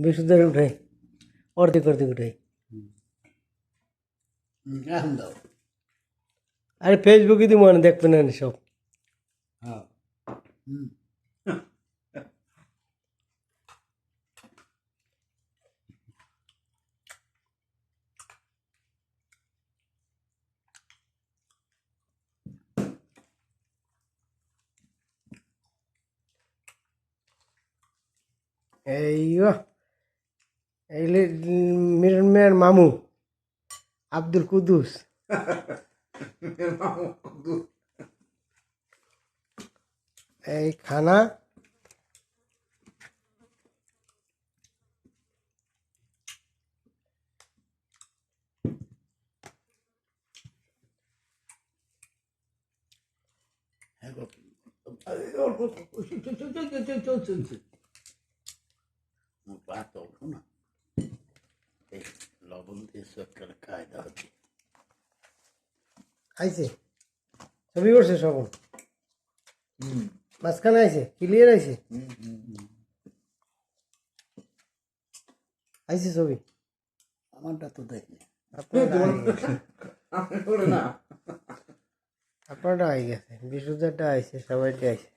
বিশুদ্ধের উঠাই অর্ধেক অর্ধেক উঠাই। এখন দাও। আরে ফেসবুকে দিব মানে দেখবেন না সব। হ্যাঁ এই এইলে মিরন মেয়ের মামু আব্দুল কুদ্দুস এই খানা ভাত উঠো না, এই লবণ দিয়ে সরকার কায়দা হচ্ছে। আইছে ছবি করছে সব মাঝখানে আইছে ক্লিয়ার আইছে আইছে ছবি আমারটা তো দেখনি। আপনারটা আই গেছে বিশুদ্ধটা আইছে সবাইটা আইছে।